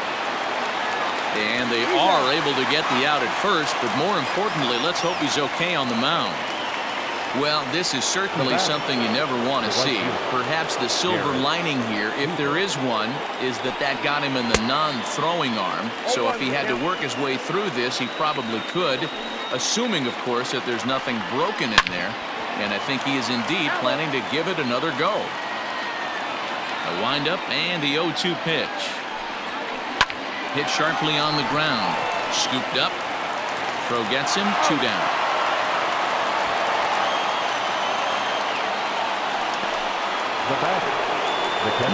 And they are able to get the out at first, but more importantly, let's hope he's okay on the mound. Well, this is certainly something you never want to see. Perhaps the silver lining here, if there is one, is that got him in the non-throwing arm. So if he had to work his way through this, he probably could, assuming, of course, that there's nothing broken in there. And I think he is indeed planning to give it another go. A windup and the 0-2 pitch. Hit sharply on the ground. Scooped up. Throw gets him. 2 down.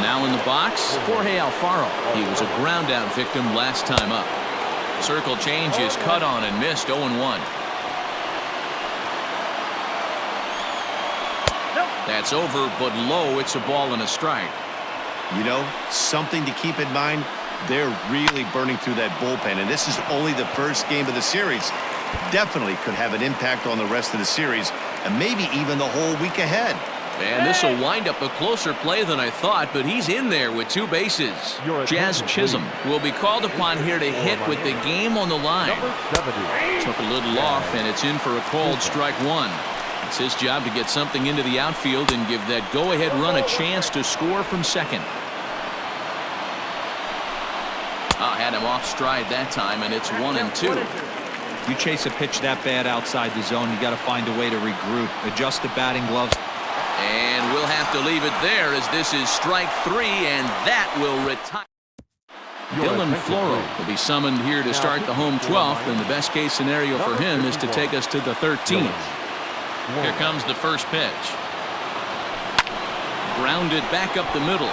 Now in the box, Jorge Alfaro. He was a ground out victim last time up. Circle change is cut on and missed. 0-1. That's over, but low. It's a ball and a strike. You know, something to keep in mind, they're really burning through that bullpen, and this is only the first game of the series. Definitely could have an impact on the rest of the series, and maybe even the whole week ahead. And this will wind up a closer play than I thought, but he's in there with 2 bases. Jazz Chisholm will be called upon here to hit with the game on the line. Took a little off, and it's in for a called strike 1. It's his job to get something into the outfield and give that go-ahead run a chance to score from second. Had him off stride that time, and it's 1-2. You chase a pitch that bad outside the zone, you got to find a way to regroup, adjust the batting gloves. And we'll have to leave it there as this is strike 3, and that will retire. Dylan Floro will be summoned here to start the home 12th, and the best case scenario for him is to take us to the 13th. Here comes the first pitch. Grounded back up the middle.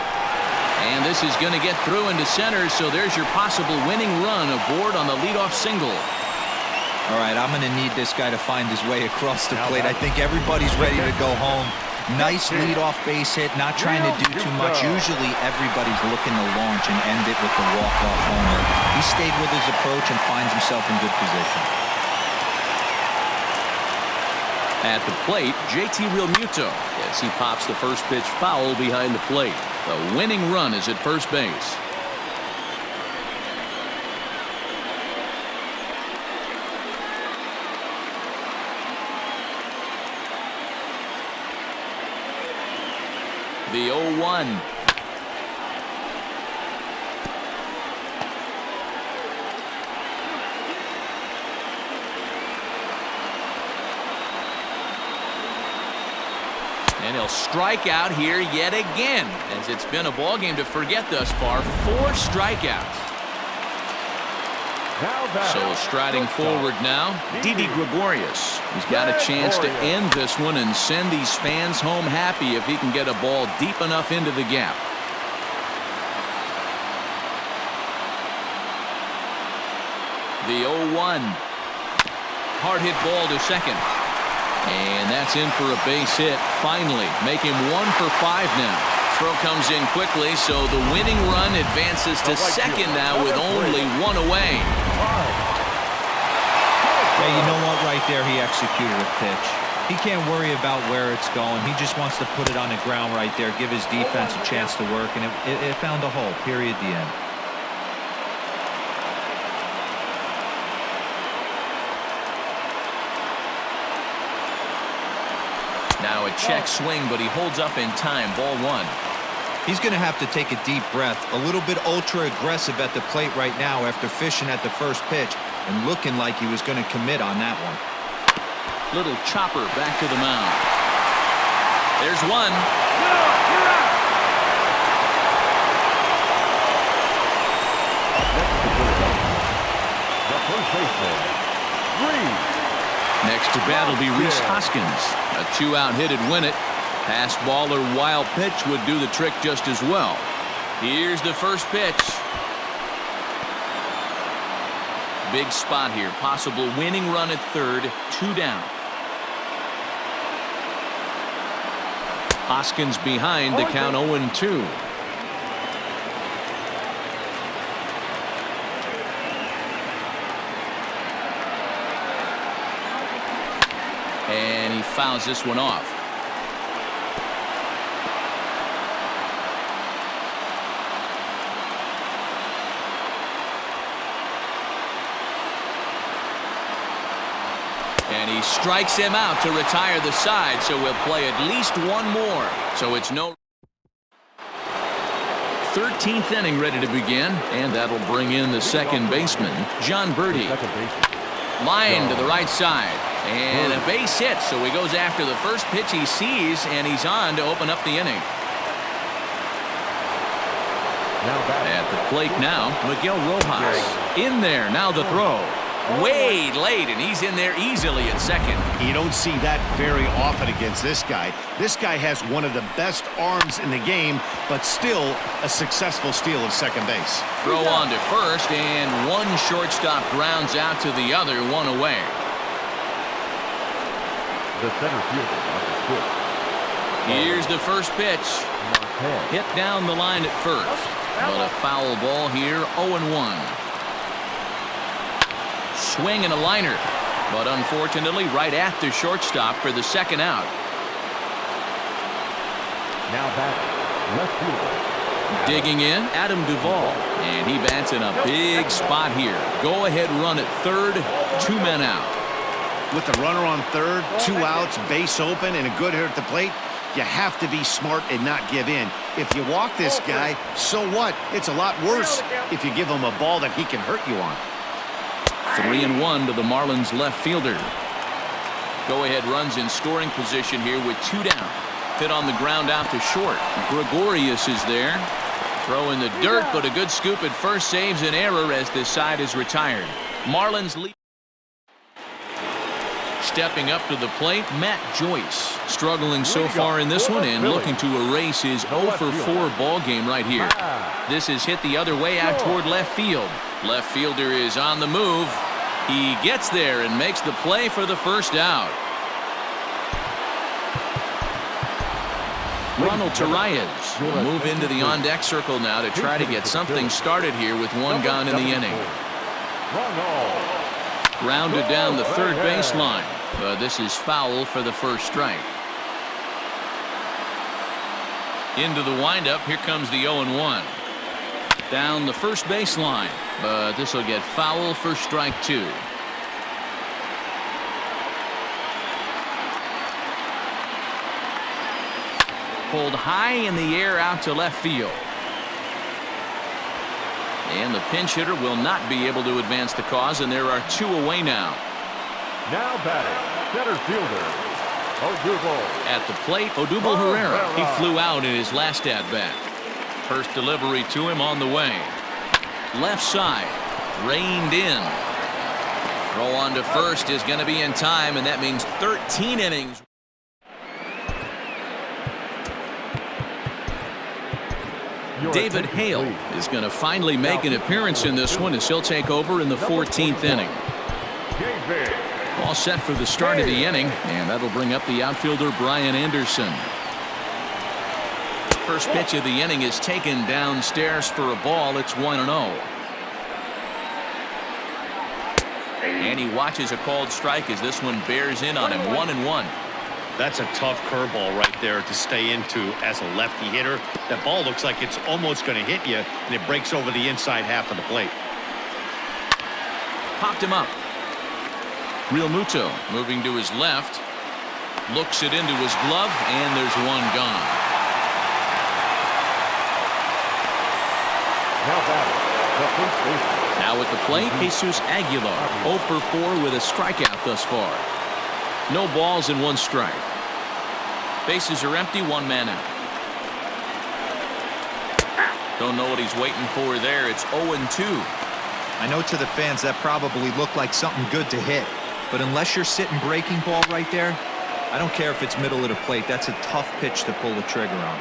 And this is going to get through into center, so there's your possible winning run aboard on the leadoff single. All right, I'm going to need this guy to find his way across the plate. I think everybody's ready to go home. Nice leadoff base hit, not trying to do too much. Usually everybody's looking to launch and end it with the walk-off homer. He stayed with his approach and finds himself in good position. At the plate, JT Realmuto as he pops the first pitch foul behind the plate. The winning run is at first base. The 0-1. And he'll strike out here yet again, as it's been a ball game to forget thus far. 4 strikeouts. So striding forward now, Didi Gregorius. He's got a chance to end this one and send these fans home happy if he can get a ball deep enough into the gap. The 0-1. Hard hit ball to second. And that's in for a base hit. Finally, make him 1 for 5 now. Throw comes in quickly, so the winning run advances to second now with only 1 away. Yeah, you know what? Right there, he executed a pitch. He can't worry about where it's going. He just wants to put it on the ground right there, give his defense a chance to work, and it found a hole. Period. The end. Now a check swing, but he holds up in time. Ball 1. He's going to have to take a deep breath. A little bit ultra-aggressive at the plate right now after fishing at the first pitch and looking like he was going to commit on that one. Little chopper back to the mound. There's 1. The first baseman, Reese. Next to bat will be Rhys Hoskins. A 2-out hit'd win it. Pass ball or wild pitch would do the trick just as well. Here's the first pitch. Big spot here. Possible winning run at third. 2 down. Hoskins behind the count 0-2. And he fouls this one off. And he strikes him out to retire the side, so we'll play at least one more. So it's no 13th inning ready to begin, and that'll bring in the second baseman, John Birdie. Line to the right side, and a base hit, so he goes after the first pitch he sees, and he's on to open up the inning. At the plate now, Miguel Rojas. In there, now the throw. Way late, and he's in there easily at second. You don't see that very often against this guy. This guy has one of the best arms in the game, but still a successful steal of second base. Throw on to first, and one shortstop grounds out to the other, one away. The center fielder, number 6. Here's the first pitch. Hit down the line at first, but a foul ball here, 0-1. Swing and a liner, but unfortunately right at the shortstop for the second out. Now batting, left fielder. Digging in, Adam Duvall, and he bats in a big spot here. Go ahead run at third, 2 men out. With the runner on third, 2 outs, base open, and a good hitter at the plate, you have to be smart and not give in. If you walk this guy, so what? It's a lot worse if you give him a ball that he can hurt you on. 3-1 to the Marlins left fielder. Go-ahead runs in scoring position here with 2 down. Hit on the ground out to short. Gregorius is there. Throw in the dirt, but a good scoop at first saves an error as this side is retired. Marlins lead. Stepping up to the plate, Matt Joyce. Struggling so far in this one and looking to erase his 0-for-4 ball game right here. This is hit the other way out toward left field. Left fielder is on the move. He gets there and makes the play for the first out. Ronald Torreyes will move into the on-deck circle now to try to get something started here with 1 gone in the inning. Grounded down the third baseline, but this is foul for the first strike. Into the windup, here comes the 0-1. Down the first baseline, but this will get foul for strike 2. Pulled high in the air out to left field. And the pinch hitter will not be able to advance the cause, and there are 2 away now. Now batting, center fielder, Odubel. At the plate, Odubel Herrera. He flew out in his last at-bat. First delivery to him on the way. Left side, reined in. Throw on to first is going to be in time, and that means 13 innings. David Hale is going to finally make an appearance in this one as he'll take over in the 14th inning. All set for the start of the inning, and that'll bring up the outfielder Brian Anderson. First pitch of the inning is taken downstairs for a ball. It's 1-0. And he watches a called strike as this one bears in on him. 1-1. That's a tough curveball right there to stay into as a lefty hitter. That ball looks like it's almost going to hit you, and it breaks over the inside half of the plate. Popped him up. Real Muto moving to his left. Looks it into his glove, and there's 1 gone. Now at the plate, Jesus Aguilar, 0-for-4 with a strikeout thus far. No balls and 1 strike. Bases are empty, 1 man out. Don't know what he's waiting for there. It's 0-2. I know to the fans that probably looked like something good to hit, but unless you're sitting breaking ball right there, I don't care if it's middle of the plate. That's a tough pitch to pull the trigger on.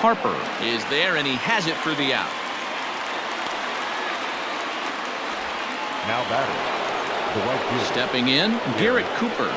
Harper is there, and he has it for the out. Now batting, the right fielder. Stepping in, Garrett Cooper.